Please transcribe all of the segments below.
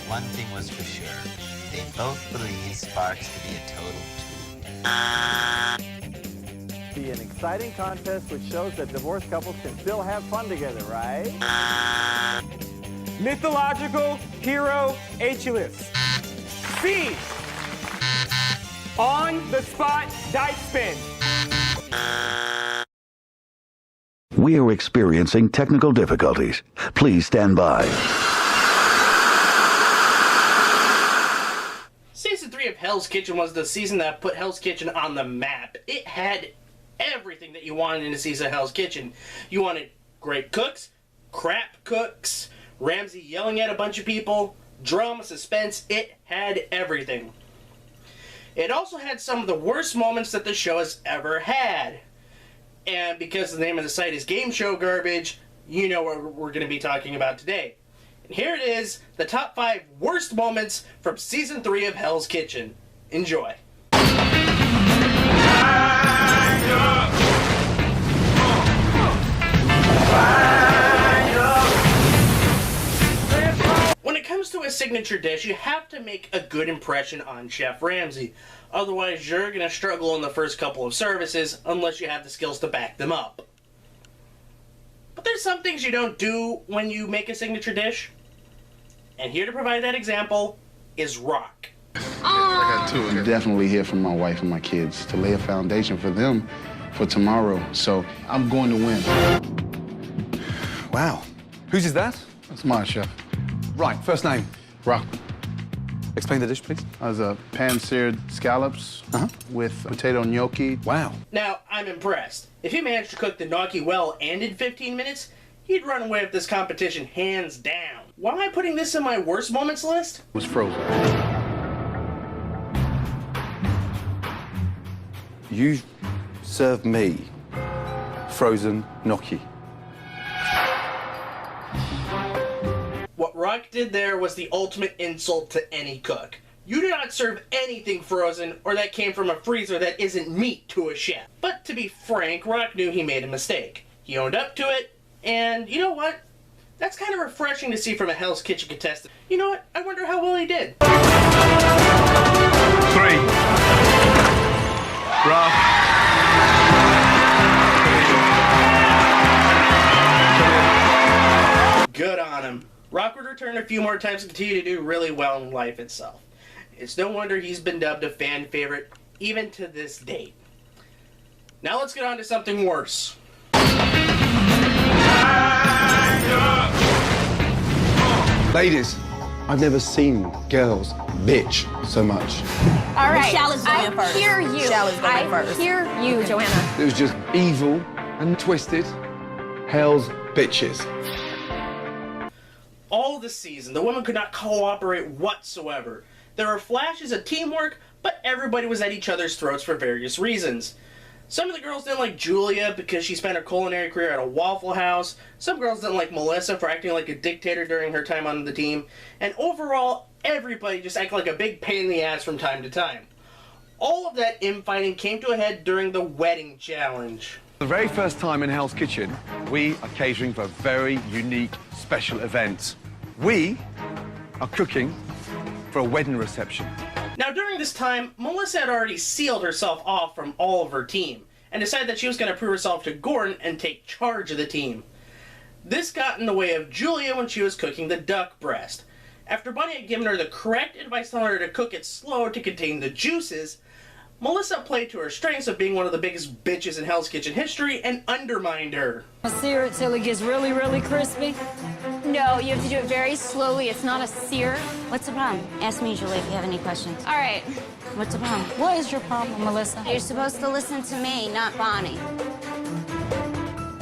one thing was for sure. They both believed Sparks to be a total tool. Be an exciting contest which shows that divorced couples can still have fun together, right? Mythological hero H-list. C. On the spot dice spin. We are experiencing technical difficulties. Please stand by. Season 3 of Hell's Kitchen was the season that put Hell's Kitchen on the map. It had everything that you wanted in a season of Hell's Kitchen. You wanted great cooks, crap cooks, Ramsay yelling at a bunch of people, drama, suspense. It had everything. It also had some of the worst moments that the show has ever had. And because the name of the site is Game Show Garbage, you know what we're going to be talking about today. And here it is, the top 5 worst moments from Season 3 of Hell's Kitchen. Enjoy. When it comes to a signature dish, you have to make a good impression on Chef Ramsay. Otherwise, you're going to struggle in the first couple of services unless you have the skills to back them up. But there's some things you don't do when you make a signature dish. And here to provide that example is Rock. I got 2. I'm definitely here for my wife and my kids to lay a foundation for them for tomorrow. So I'm going to win. Wow. Whose is that? That's my chef. Right, first name. Rock. Explain the dish, please. As a pan-seared scallops with potato gnocchi. Wow. Now, I'm impressed. If he managed to cook the gnocchi well and in 15 minutes, he'd run away with this competition hands down. Why am I putting this in my worst moments list? It was frozen. You serve me frozen gnocchi. What Rock did there was the ultimate insult to any cook. You do not serve anything frozen or that came from a freezer that isn't meat to a chef. But to be frank, Rock knew he made a mistake. He owned up to it, and you know what? That's kind of refreshing to see from a Hell's Kitchen contestant. You know what? I wonder how well he did. 3. Rock. Good on him. Rock would return a few more times and continue to do really well in life itself. It's no wonder he's been dubbed a fan favorite, even to this date. Now let's get on to something worse. Ladies, I've never seen girls bitch so much. All right, Michelle is going first. I hear you. Michelle is going first. I hear you, Joanna. It was just evil and twisted. Hell's bitches. All this season, the women could not cooperate whatsoever. There were flashes of teamwork, but everybody was at each other's throats for various reasons. Some of the girls didn't like Julia because she spent her culinary career at a Waffle House. Some girls didn't like Melissa for acting like a dictator during her time on the team. And overall, everybody just acted like a big pain in the ass from time to time. All of that infighting came to a head during the wedding challenge. The very first time in Hell's Kitchen, we are catering for a very unique, special event. We are cooking for a wedding reception. Now, during this time, Melissa had already sealed herself off from all of her team and decided that she was going to prove herself to Gordon and take charge of the team. This got in the way of Julia when she was cooking the duck breast. After Bunny had given her the correct advice telling her to cook it slow to contain the juices, Melissa played to her strengths of being one of the biggest bitches in Hell's Kitchen history and undermined her. Sear it till it gets really, really crispy. No, you have to do it very slowly. It's not a sear. What's the problem? Ask me, Julie, if you have any questions. All right. What's the problem? What is your problem, Melissa? You're supposed to listen to me, not Bonnie.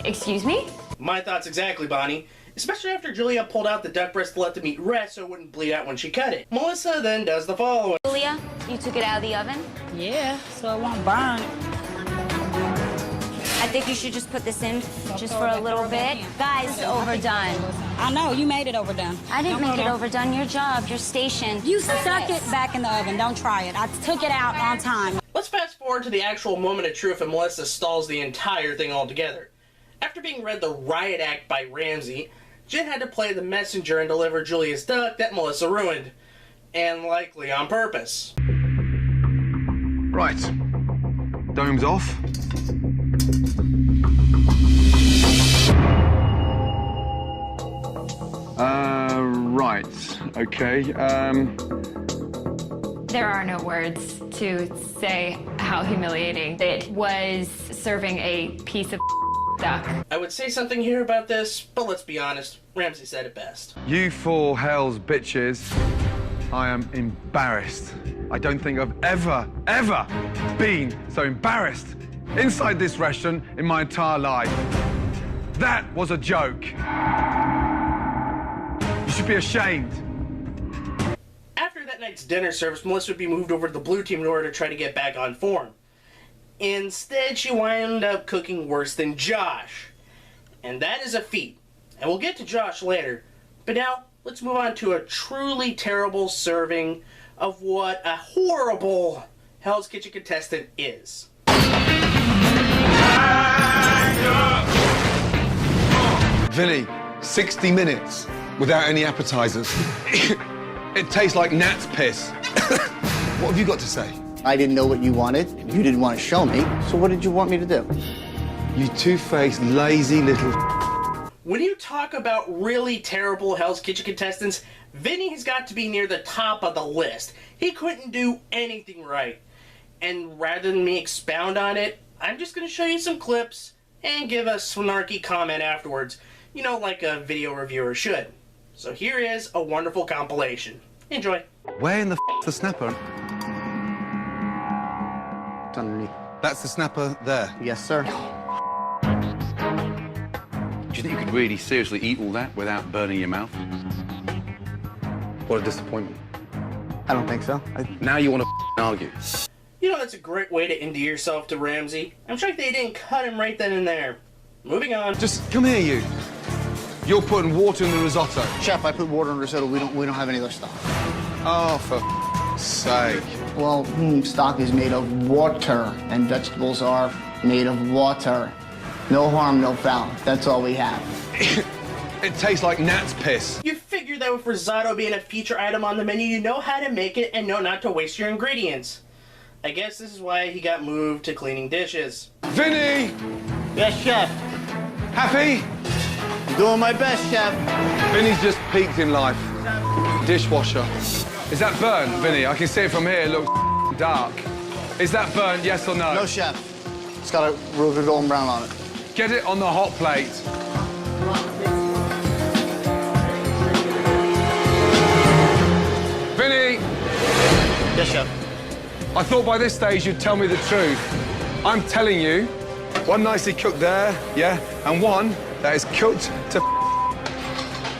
Excuse me? My thoughts exactly, Bonnie. Especially after Julia pulled out the duck breast to let the meat rest so it wouldn't bleed out when she cut it. Melissa then does the following. Julia, you took it out of the oven? Yeah, so it won't burn. I think you should just put this in just for a little bit. Guys, overdone. I know, you made it overdone. I didn't make it overdone. Your job, your station. You stuck it back in the oven. Don't try it. I took it out on time. Let's fast forward to the actual moment of truth and Melissa stalls the entire thing altogether. After being read the riot act by Ramsay, Jen had to play the messenger and deliver Julia's duck that Melissa ruined. And likely on purpose. Right. Dome's off. Right. Okay. There are no words to say how humiliating it was serving a piece of duck. I would say something here about this, but let's be honest, Ramsey said it best. You four hell's bitches. I am embarrassed. I don't think I've ever been so embarrassed inside this restaurant in my entire life. That was a joke. You should be ashamed. After that night's dinner service, Melissa would be moved over to the blue team in order to try to get back on form. Instead, she wound up cooking worse than Josh. And that is a feat. And we'll get to Josh later. But now, let's move on to a truly terrible serving of what a horrible Hell's Kitchen contestant is. Vinnie, 60 minutes without any appetizers. It tastes like gnat's piss. What have you got to say? I didn't know what you wanted. You didn't want to show me. So what did you want me to do? You two-faced, lazy little... When you talk about really terrible Hell's Kitchen contestants, Vinnie has got to be near the top of the list. He couldn't do anything right. And rather than me expound on it, I'm just going to show you some clips and give a snarky comment afterwards. You know, like a video reviewer should. So here is a wonderful compilation. Enjoy. Where in the the snapper? It's underneath. That's the snapper there. Yes, sir. Do you think you could really seriously eat all that without burning your mouth? What a disappointment. I don't think so. Now you want to argue. You know, that's a great way to endear yourself to Ramsey. I'm shocked they didn't cut him right then and there. Moving on. Just come here, you. You're putting water in the risotto. Chef, I put water in risotto. We don't have any other stock. Oh, for sake. Well, stock is made of water, and vegetables are made of water. No harm, no foul. That's all we have. It tastes like gnat's piss. You figure that with risotto being a feature item on the menu, you know how to make it and know not to waste your ingredients. I guess this is why he got moved to cleaning dishes. Vinnie! Yes, chef. Happy? Doing my best, chef. Vinnie's just peaked in life. Dishwasher. Is that burnt, Vinnie? I can see it from here. It looks dark. Is that burnt, yes or no? No, chef. It's got a roasted golden brown on it. Get it on the hot plate. Vinnie! Yes, chef. I thought by this stage you'd tell me the truth. I'm telling you, one nicely cooked there, yeah, and one that is cooked to...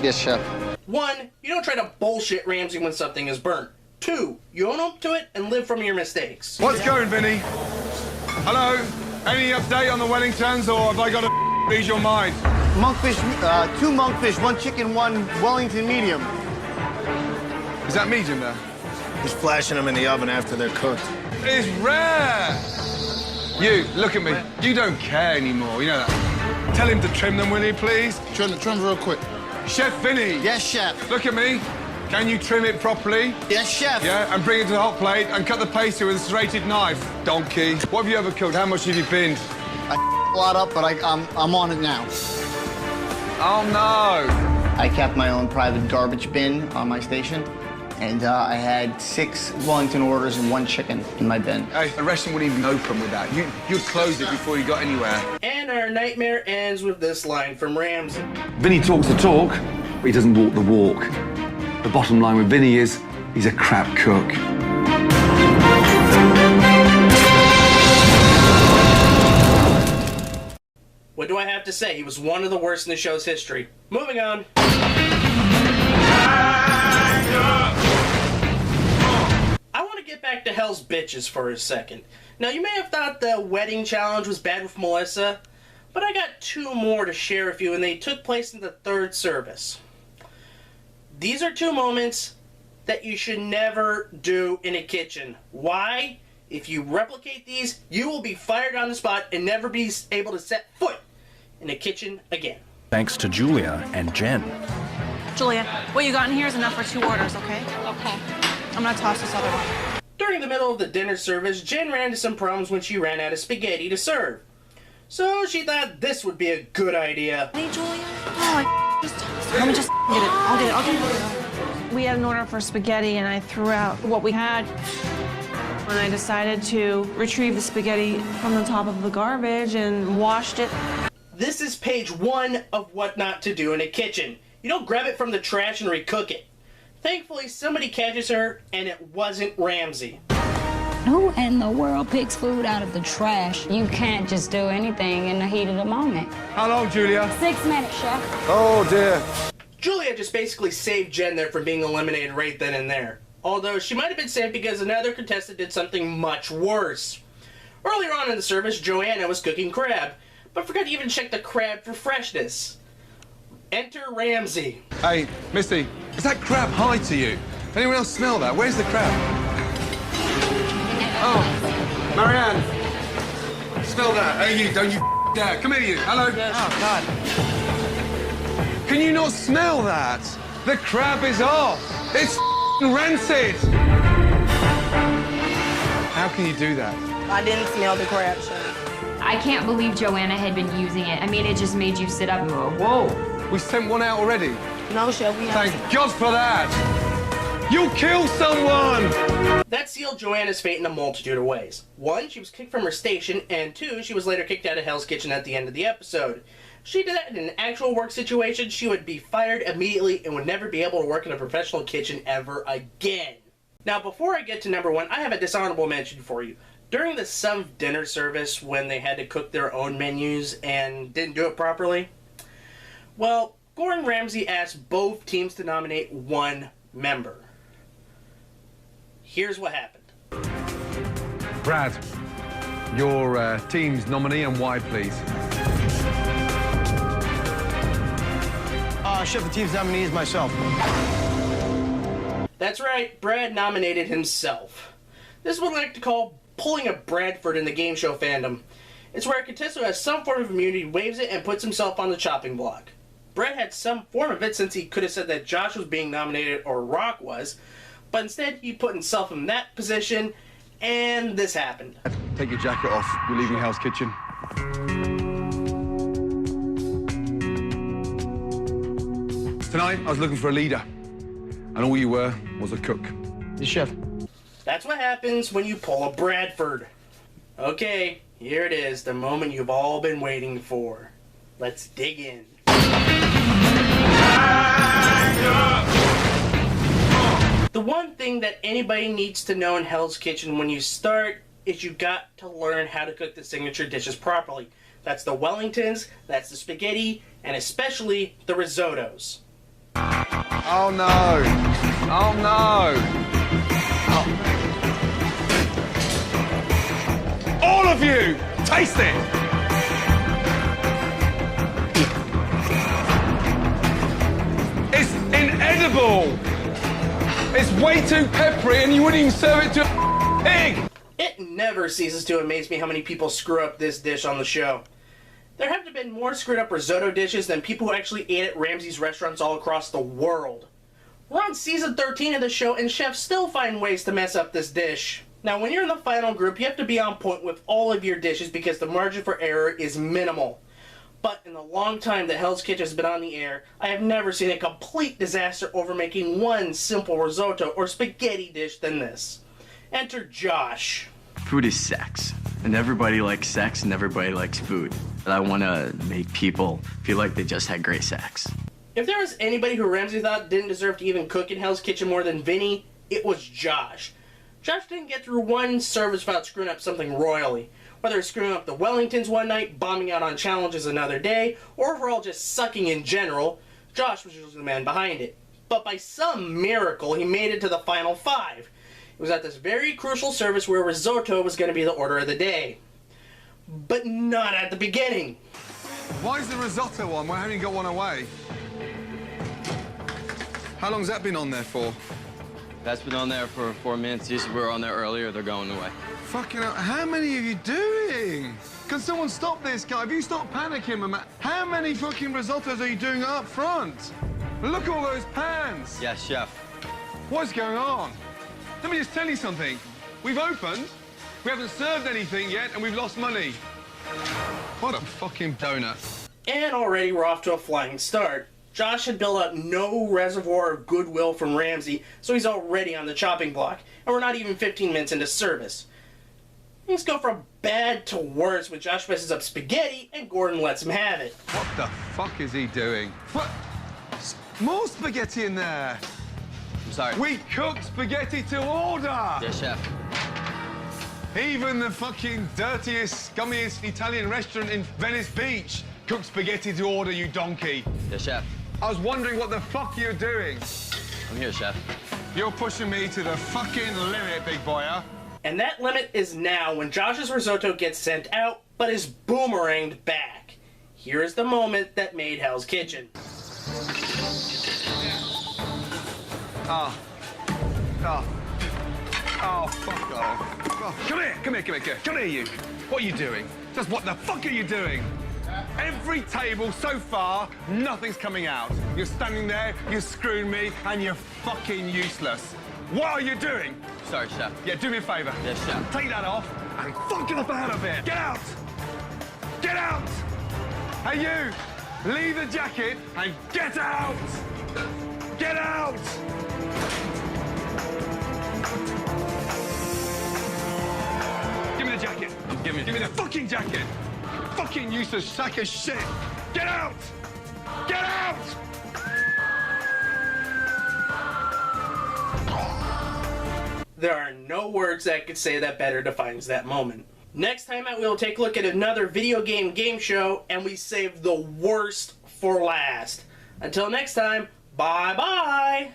Yes, chef. 1, you don't try to bullshit Ramsey when something is burnt. 2, you own up to it and live from your mistakes. What's going, Vinnie? Hello? Any update on the Wellingtons, or have I got to read your mind? Monkfish, 2 monkfish, 1 chicken, 1 Wellington medium. Is that medium there? He's flashing them in the oven after they're cooked. It's rare! You, look at me. You don't care anymore, you know that. Tell him to trim them, will you, please? Trim real quick. Chef Vinnie! Yes, chef. Look at me. Can you trim it properly? Yes, chef. Yeah, and bring it to the hot plate and cut the pastry with a serrated knife. Donkey. What have you ever cooked? How much have you binned? I a lot up, but I'm on it now. Oh, no. I kept my own private garbage bin on my station, and I had 6 Wellington orders and 1 chicken in my bin. Hey, the restaurant wouldn't even open with that. You'd close it before you got anywhere. And our nightmare ends with this line from Ramsey. Vinnie talks the talk, but he doesn't walk the walk. The bottom line with Vinnie is, he's a crap cook. What do I have to say? He was one of the worst in the show's history. Moving on. I want to get back to Hell's Bitches for a second. Now, you may have thought the wedding challenge was bad with Melissa, but I got 2 more to share with you, and they took place in the 3rd service. These are 2 moments that you should never do in a kitchen. Why? If you replicate these, you will be fired on the spot and never be able to set foot in a kitchen again. thanks to Julia and Jen. Julia, what you got in here is enough for 2 orders, okay? Okay. I'm gonna toss this other one. During the middle of the dinner service, Jen ran into some problems when she ran out of spaghetti to serve. So she thought this would be a good idea. Hey, Julia. Oh, let me just get it. I'll get it. We had an order for spaghetti, and I threw out what we had. And I decided to retrieve the spaghetti from the top of the garbage and washed it. This is page 1 of what not to do in a kitchen. You don't grab it from the trash and recook it. Thankfully, somebody catches her, and it wasn't Ramsey. Who in the world picks food out of the trash? You can't just do anything in the heat of the moment. How long, Julia? 6 minutes, Chef. Oh, dear. Julia just basically saved Jen there from being eliminated right then and there. Although she might have been saved because another contestant did something much worse. Earlier on in the service, Joanna was cooking crab, but forgot to even check the crab for freshness. Enter Ramsey. Hey, Missy, is that crab high to you? Anyone else smell that? Where's the crab? Oh, Marianne. Smell that. Hey, you, don't you dare. Come here, you. Hello. Oh, God. Can you not smell that? The crab is off. It's rancid. How can you do that? I didn't smell the crab, Chef. I can't believe Joanna had been using it. I mean, it just made you sit up and go, whoa. We sent one out already. No, Chef, we have Thank God for that. You'll kill someone. That sealed Joanna's fate in a multitude of ways. 1, she was kicked from her station, and 2, she was later kicked out of Hell's Kitchen at the end of the episode. If she did that in an actual work situation, she would be fired immediately and would never be able to work in a professional kitchen ever again. Now, before I get to number 1, I have a dishonorable mention for you. During the Some dinner service, when they had to cook their own menus and didn't do it properly, well, Gordon Ramsay asked both teams to nominate one member. Here's what happened. Brad, your team's nominee and why, please? Chef, the team's nominee is myself. That's right, Brad nominated himself. This is what I like to call pulling a Bradford in the game show fandom. It's where a contestant who has some form of immunity waves it and puts himself on the chopping block. Brad had some form of it since he could have said that Josh was being nominated or Rock was, but instead he put himself in that position, and this happened. Take your jacket off. You're leaving Hell's Kitchen. Tonight, I was looking for a leader, and all you were was a cook. The chef. That's what happens when you pull a Bradford. Okay, here it is, the moment you've all been waiting for. Let's dig in. The one thing that anybody needs to know in Hell's Kitchen when you start is you got to learn how to cook the signature dishes properly. That's the Wellingtons, that's the spaghetti, and especially the risottos. Oh no! Oh no! Oh. All of you, taste it! It's inedible! It's way too peppery and you wouldn't even serve it to a pig! It never ceases to amaze me how many people screw up this dish on the show. There have to have been more screwed up risotto dishes than people who actually ate at Ramsay's restaurants all across the world. We're on season 13 of the show and chefs still find ways to mess up this dish. Now when you're in the final group, you have to be on point with all of your dishes because the margin for error is minimal. But in the long time that Hell's Kitchen has been on the air, I have never seen a complete disaster over making one simple risotto or spaghetti dish than this. Enter Josh. Food is sex, and everybody likes sex and everybody likes food. But I want to make people feel like they just had great sex. If there was anybody who Ramsay thought didn't deserve to even cook in Hell's Kitchen more than Vinnie, it was Josh. Josh didn't get through one service without screwing up something royally. Whether it's screwing up the Wellingtons one night, bombing out on challenges another day, or overall just sucking in general, Josh was usually the man behind it. But by some miracle, he made it to the final 5. It was at this very crucial service where risotto was going to be the order of the day. But not at the beginning. Why is the risotto on? Why haven't you got one away? How long's that been on there for? That's been on there for 4 minutes. These were on there earlier. They're going away. Fucking hell, how many are you doing? Can someone stop this guy? Have you stopped panicking, man? How many fucking risottos are you doing up front? Look at all those pans. Yes, chef. What's going on? Let me just tell you something. We've opened, we haven't served anything yet, and we've lost money. What a fucking donut. And already we're off to a flying start. Josh had built up no reservoir of goodwill from Ramsay, so he's already on the chopping block, and we're not even 15 minutes into service. Things go from bad to worse when Josh messes up spaghetti and Gordon lets him have it. What the fuck is he doing? What? More spaghetti in there. I'm sorry. We cooked spaghetti to order. Yes, chef. Even the fucking dirtiest, scummiest Italian restaurant in Venice Beach cooked spaghetti to order, you donkey. Yes, chef. I was wondering what the fuck you're doing. I'm here, chef. You're pushing me to the fucking limit, big boy, huh? And that limit is now when Josh's risotto gets sent out, but is boomeranged back. Here is the moment that made Hell's Kitchen. Oh, fuck off. Oh, come here, you. What are you doing? Just what the fuck are you doing? Every table so far, nothing's coming out. You're standing there, you're screwing me, and you're fucking useless. What are you doing? Sorry, chef. Yeah, do me a favor. Yes, chef. Take that off and fuck off out of here. Get out! Get out! Hey, you! Leave the jacket and get out! Get out! Give me the jacket. Give me the fucking jacket. Fucking useless sack of shit. Get out! Get out! There are no words that could say that better defines that moment. Next time out, we'll take a look at another video game show, and we save the worst for last. Until next time, bye-bye!